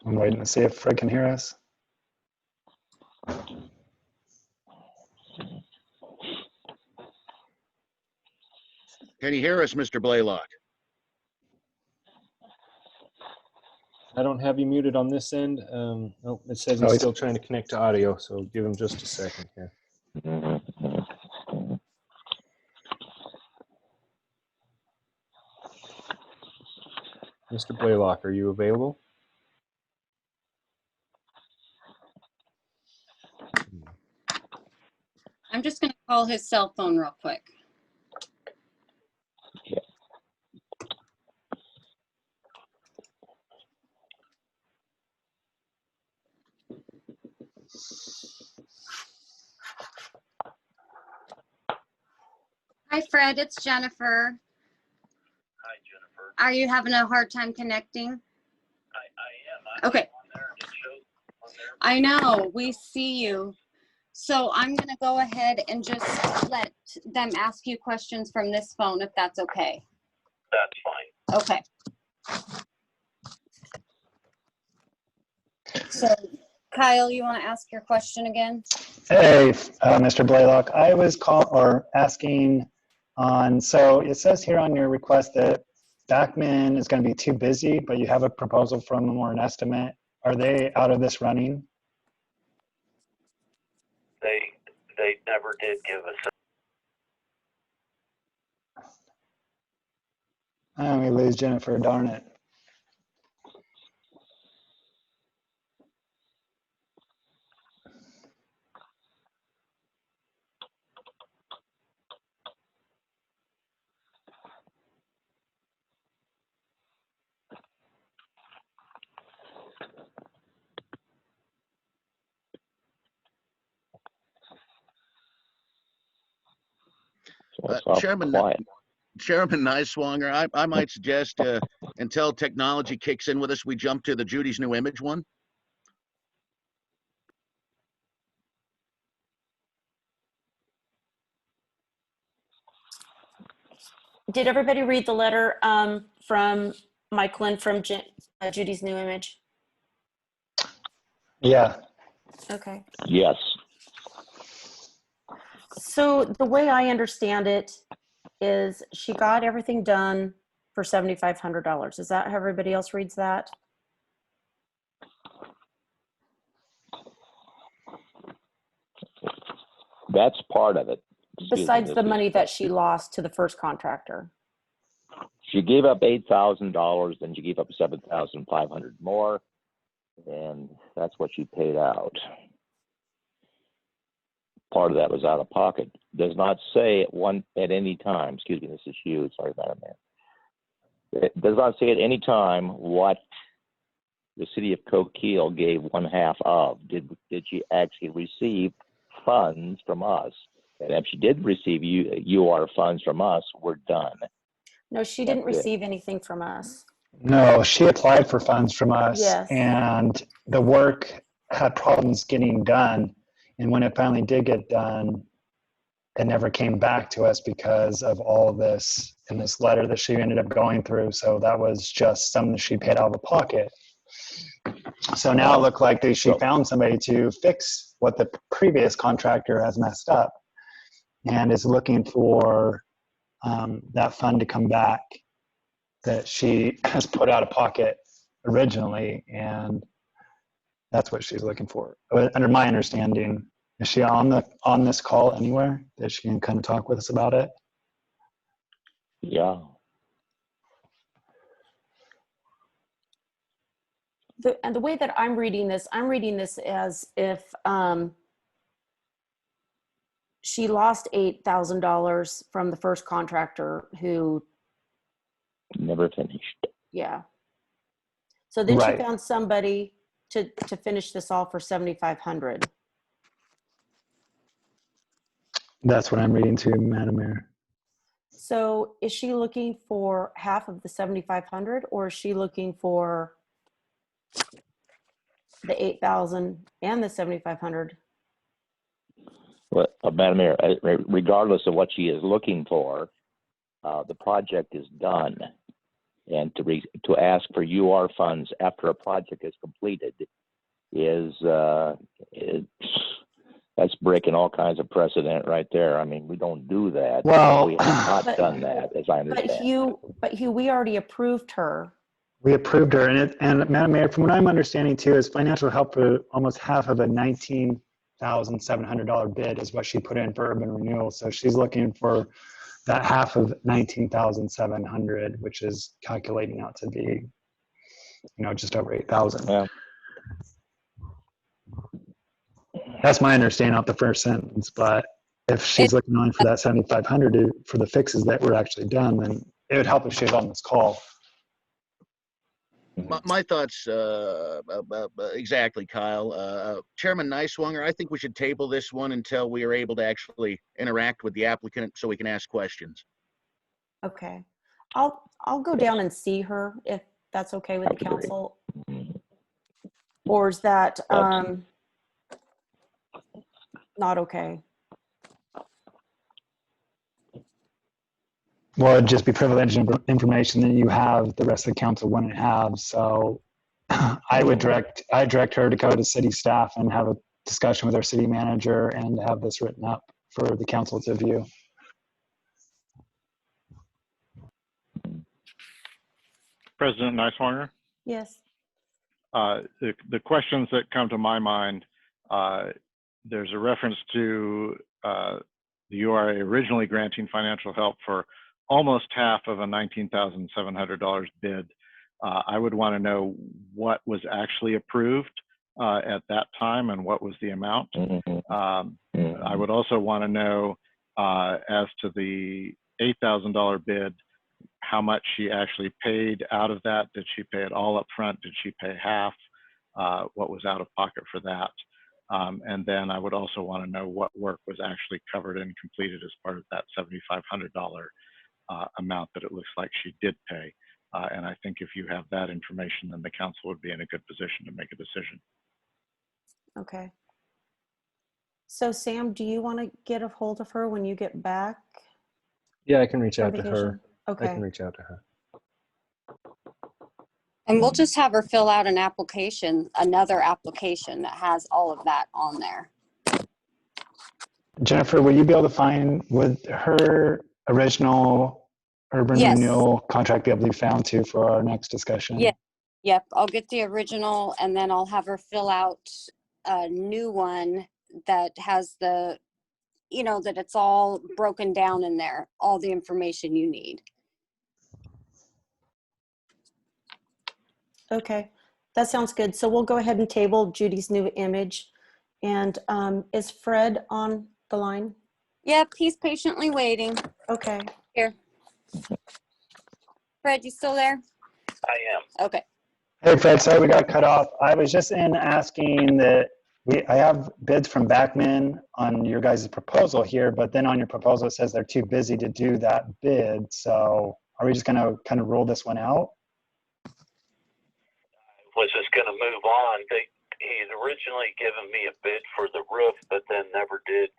I'm waiting to see if Fred can hear us. Can you hear us, Mr. Blaylock? I don't have you muted on this end. Oh, it says Oh, he's he's- still trying to connect to audio, so give him just a second here. Mr. Blaylock, are you available? I'm just going to call his cell phone real quick. Hi, Fred. It's Jennifer. Hi, Jennifer. Are you having a hard time connecting? I am. Okay. On there. It shows on there. I know. We see you. So I'm going to go ahead and just let them ask you questions from this phone, if that's okay. That's fine. Okay. So, Kyle, you want to ask your question again? Hey, Mr. Blaylock, I was asking on, so it says here on your request that Backman is going to be too busy, but you have a proposal from them or an estimate. Are they out of this running? They never did give us Oh, we lose Jennifer, darn it. Chairman Niswonger, I might suggest until technology kicks in with us, we jump to the Judy's New Image one. Did everybody read the letter from Mike Lynn from Judy's New Image? Yeah. Okay. Yes. So the way I understand it is she got everything done for $7,500. Is that how everybody else reads that? That's part of it. Besides the money that she lost to the first contractor. She gave up $8,000, then she gave up $7,500 more, and that's what she paid out. Part of that was out of pocket. Does not say at any time. Excuse me, this is huge. Sorry about it. It does not say at any time what the city of Coquille gave one half of. Did she actually receive funds from us? And if she did receive UR funds from us, we're done. No, she didn't receive anything from us. No, she applied for funds from us, Yes. and the work had problems getting done. And when it finally did get done, it never came back to us because of all this in this letter that she ended up going through. So that was just something that she paid out of pocket. So now it looked like she found somebody to fix what the previous contractor has messed up and is looking for that fund to come back that she has put out of pocket originally. And that's what she's looking for, under my understanding. Is she on this call anywhere that she can kind of talk with us about it? Yeah. And the way that I'm reading this as if she lost $8,000 from the first contractor who Never finished. yeah. So then Right. she found somebody to finish this all for $7,500. That's what I'm reading to, Madam Mayor. So is she looking for half of the 7,500 or is she looking for the 8,000 and the 7,500? Well, Madam Mayor, regardless of what she is looking for, the project is done. And to ask for UR funds after a project is completed is that's breaking all kinds of precedent right there. I mean, we don't do that. Well, we have not done that, as I understand. But Hugh, we already approved her. We approved her, and Madam Mayor, from what I'm understanding too, is financial help for almost half of a $19,700 bid is what she put in for urban renewal. So she's looking for that half of 19,700, which is calculating out to be, just over 8,000. Yeah. That's my understanding off the first sentence. But if she's looking on for that 7,500 for the fixes that were actually done, then it would help if she was on this call. My thoughts, exactly, Kyle. Chairman Niswonger, I think we should table this one until we are able to actually interact with the applicant so we can ask questions. Okay. I'll go down and see her if that's okay with the council. Or is that not okay? Well, it'd just be privileged information that you have, the rest of the council wouldn't have. So I'd direct her to go to city staff and have a discussion with our city manager and have this written up for the council to view. President Niswonger? Yes. The questions that come to my mind, there's a reference to the URA originally granting financial help for almost half of a $19,700 bid. I would want to know what was actually approved at that time and what was the amount. I would also want to know as to the $8,000 bid, how much she actually paid out of that. Did she pay it all up front? Did she pay half? What was out of pocket for that? And then I would also want to know what work was actually covered and completed as part of that $7,500 amount that it looks like she did pay. And I think if you have that information, then the council would be in a good position to make a decision. Okay. So Sam, do you want to get a hold of her when you get back? Yeah, I can reach out to her. Okay. I can reach out to her. And we'll just have her fill out an application, another application that has all of that on there. Jennifer, will you be able to find, would her original urban renewal contract be able to be found too for our next discussion? Yeah. Yep. I'll get the original and then I'll have her fill out a new one that has the, that it's all broken down in there, all the information you need. Okay, that sounds good. So we'll go ahead and table Judy's new image. And is Fred on the line? Yep, he's patiently waiting. Okay. Here. Fred, you still there? I am. Okay. Hey Fred, sorry we got cut off. I was just asking that I have bids from Backman on your guys' proposal here, but then on your proposal it says they're too busy to do that bid. So are we just gonna kind of roll this one out? Was just going to move on. He'd originally given me a bid for the roof, but then never did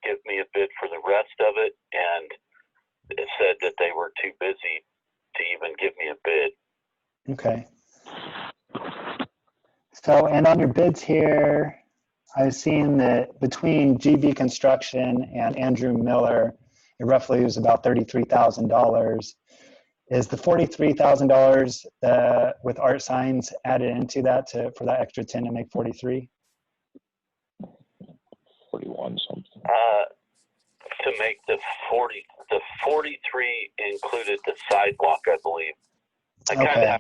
give me a bid for the rest of it. And it said that they were too busy to even give me a bid. Okay. So, and on your bids here, I've seen that between GV Construction and Andrew Miller, it roughly was about $33,000. Is the $43,000 with art signs added into that for that extra 10 to make 43? on something. To make the 43 included the sidewalk, I believe. I kind of Okay.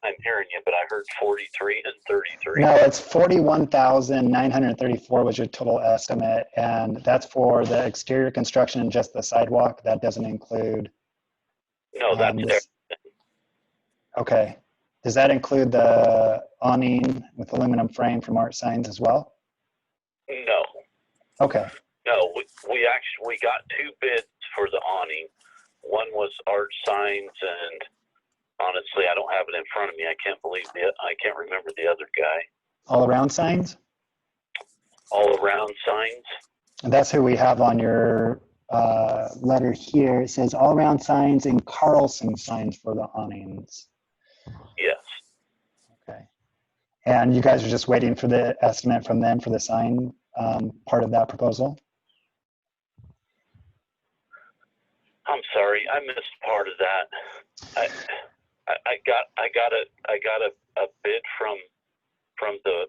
I'm hearing you, but I heard 43 and 33. No, it's 41,934 was your total estimate, and that's for the exterior construction and just the sidewalk. That doesn't include. No, that's this. Okay. Does that include the awning with aluminum frame from Art Signs as well? No. Okay. No, we got 2 bids for the awning. One was Art Signs, and honestly, I don't have it in front of me. I can't remember the other guy. All Around Signs? All Around Signs. And that's who we have on your letter here. It says All Around Signs and Carlson Signs for the awnings. Yes. Okay. And you guys are just waiting for the estimate from them for the sign part of that proposal? I'm sorry, I missed part of that. I got a bid from the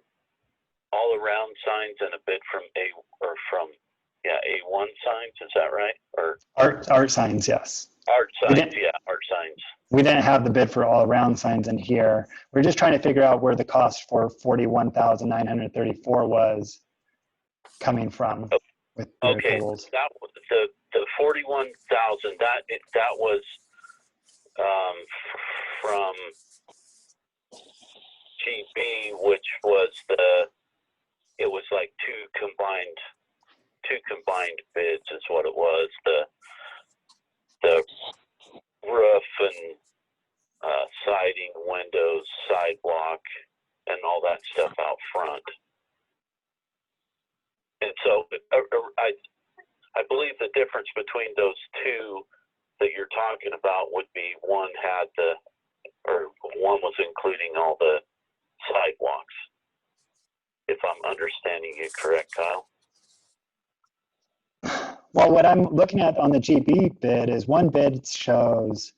All Around Signs and a bid from A1 Signs. Is that right? Or Art Signs, yes. Art Signs, yeah, Art Signs. We didn't have the bid for All Around Signs in here. We're just trying to figure out where the cost for 41,934 was coming from. With Okay, totals. that was the 41,000. That was from GB, which was it was like two combined bids is what it was. The roof and siding, windows, sidewalk, and all that stuff out front. And so I believe the difference between those two that you're talking about would be one was including all the sidewalks. If I'm understanding you correct, Kyle. Well, what I'm looking at on the GB bid is one bid shows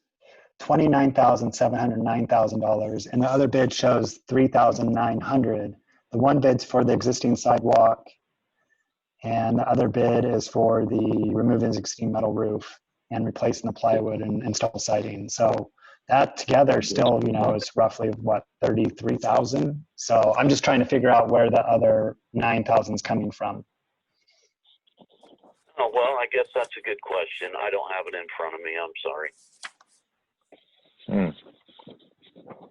$29,709,000 and the other bid shows $3,900. The one bid's for the existing sidewalk and the other bid is for the removing the existing metal roof and replacing the plywood and install siding. So that together still, is roughly what, 33,000. So I'm just trying to figure out where the other 9,000 is coming from. Oh, well, I guess that's a good question. I don't have it in front of me. I'm sorry.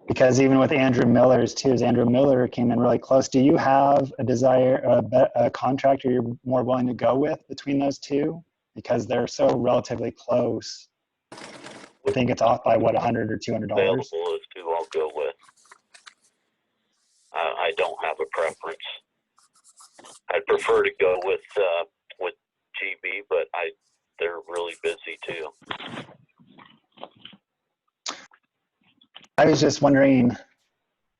Because even with Andrew Miller's too, Andrew Miller came in really close. Do you have a contractor you're more willing to go with between those two? Because they're so relatively close. I think it's off by what, $100 or $200? Available is who I'll go with. I don't have a preference. I'd prefer to go with GB, but they're really busy too. I was just wondering,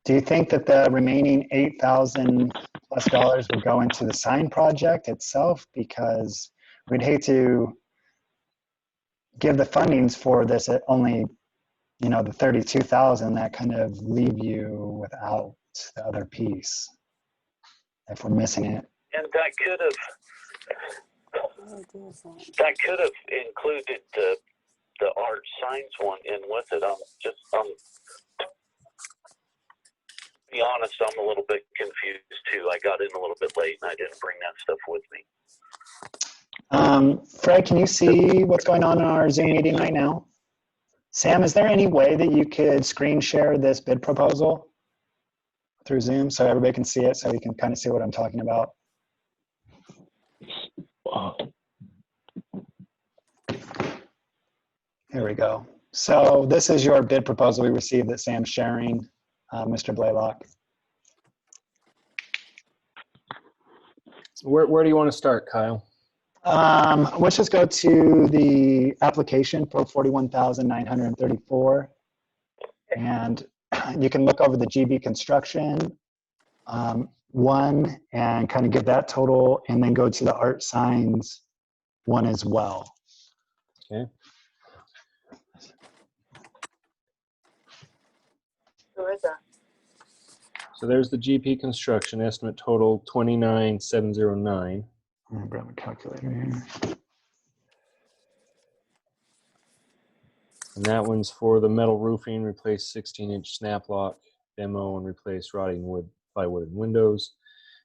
do you think that the remaining $8,000+ would go into the sign project itself? Because we'd hate to give the fundings for this at only, the $32,000, that kind of leave you without the other piece if we're missing it. And that could have included the Art Signs one in with it. Be honest, I'm a little bit confused too. I got in a little bit late and I didn't bring that stuff with me. Fred, can you see what's going on in our Zoom meeting right now? Sam, is there any way that you could screen share this bid proposal through Zoom so everybody can see it, so you can kind of see what I'm talking about? Here we go. So this is your bid proposal we received that Sam's sharing, Mr. Blaylock. Where do you want to start, Kyle? Let's just go to the application for 41,934. And you can look over the GB construction one and kind of give that total, and then go to the Art Signs one as well. Okay. Who is that? So there's the GP construction estimate total 29,709. I'm gonna grab a calculator here. And that one's for the metal roofing, replace 16-inch snap lock, demo, and replace rotting wood, plywood, and windows.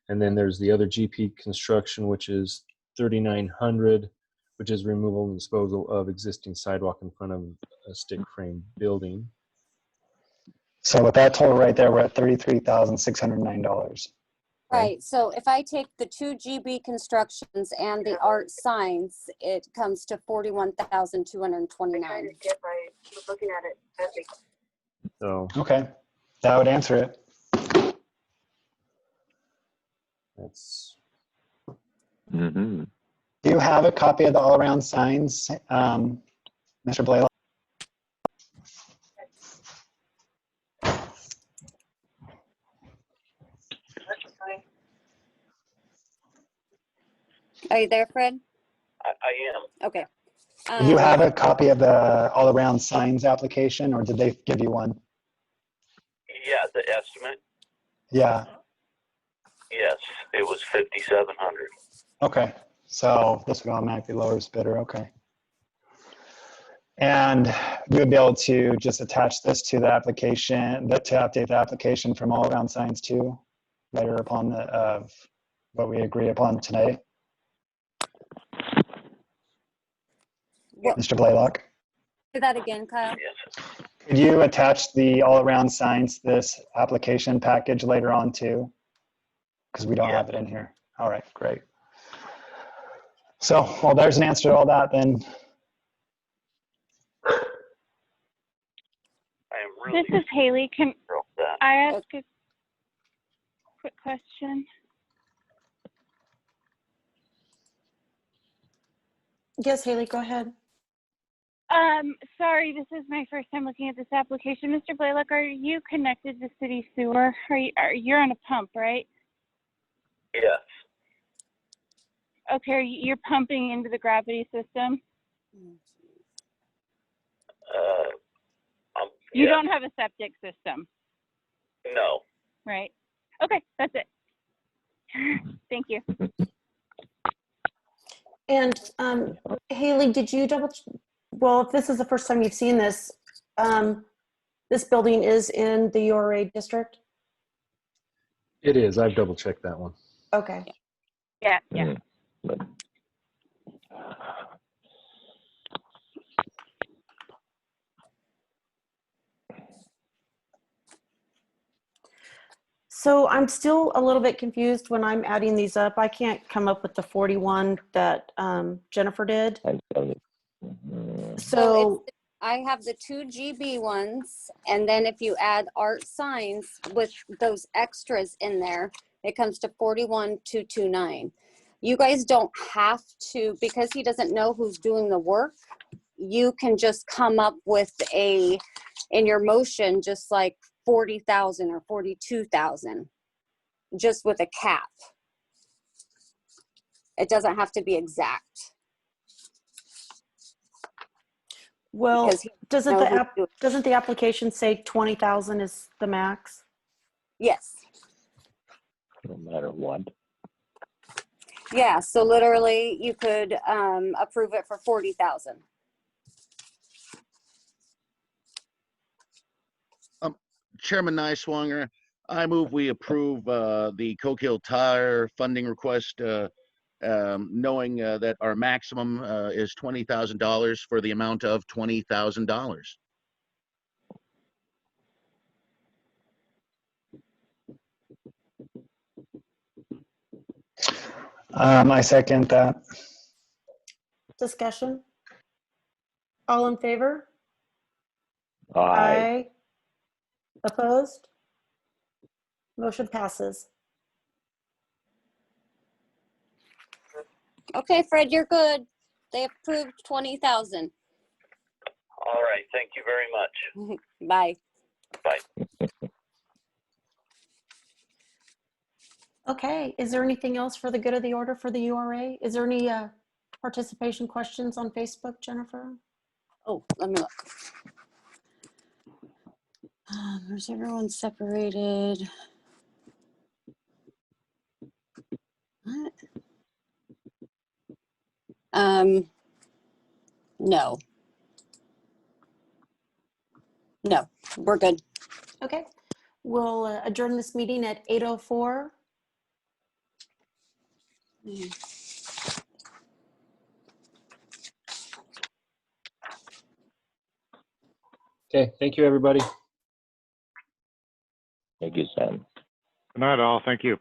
And then there's the other GP construction, which is 3,900, which is removal and disposal of existing sidewalk in front of a stick frame building. So with that total right there, we're at $33,609. Right, so if I take the 2 GB constructions and the art signs, it comes to 41,229. Looking at it. So Okay, that would answer it. that's Mm-hmm. Do you have a copy of the all-around signs, Mr. Blaylock? Are you there, Fred? I am. Okay. Do you have a copy of the all-around signs application, or did they give you one? Yeah, the estimate. Yeah. Yes, it was 5,700. Okay, so this would automatically lowest bidder. Okay. And we would be able to just attach this to the application, to update the application from all around signs too, later upon the of what we agree upon tonight. Mr. Blaylock, Say that again, Kyle. Yes. could you attach the all around signs to this application package later on too? Because we don't have it in here. All right, great. So, well, there's an answer to all that then. I am really This is Haley. Can thrilled with that. I ask a quick question? Yes, Haley, go ahead. Sorry, this is my first time looking at this application. Mr. Blaylock, are you connected to city sewer? You're on a pump, right? Yes. Okay, you're pumping into the gravity system? You Yeah. don't have a septic system, No. right? Okay, that's it. Thank you. And Haley, did you well, if this is the first time you've seen this, this building is in the URA district? it is. I've double checked that one. Okay. Yeah. So I'm still a little bit confused when I'm adding these up. I can't come up with the 41 that Jennifer did. So I have the 2 GB ones, and then if you add art signs with those extras in there, it comes to 41,229. You guys don't have to, because he doesn't know who's doing the work, you can just come up with in your motion, just like 40,000 or 42,000, just with a cap. It doesn't have to be exact. well, doesn't know doesn't the application say 20,000 is the max? Yes. No matter what. Yeah, so literally you could approve it for 40,000. Chairman Niswanger, I move we approve the Coke Hill Tire funding request, knowing that our maximum is $20,000 for the amount of $20,000. I second that. Discussion? All in favor? Aye. Opposed? Motion passes. Okay, Fred, you're good. They approved 20,000. All right. Thank you very much. Bye. Bye. Okay, is there anything else for the good of the order for the URA? Is there any participation questions on Facebook, Jennifer? Oh, let me look. Where's everyone separated? What? No. No, we're good. Okay. We'll adjourn this meeting at 8:04. Okay, thank you, everybody. Thank you, Sam. Good night, all. Thank you.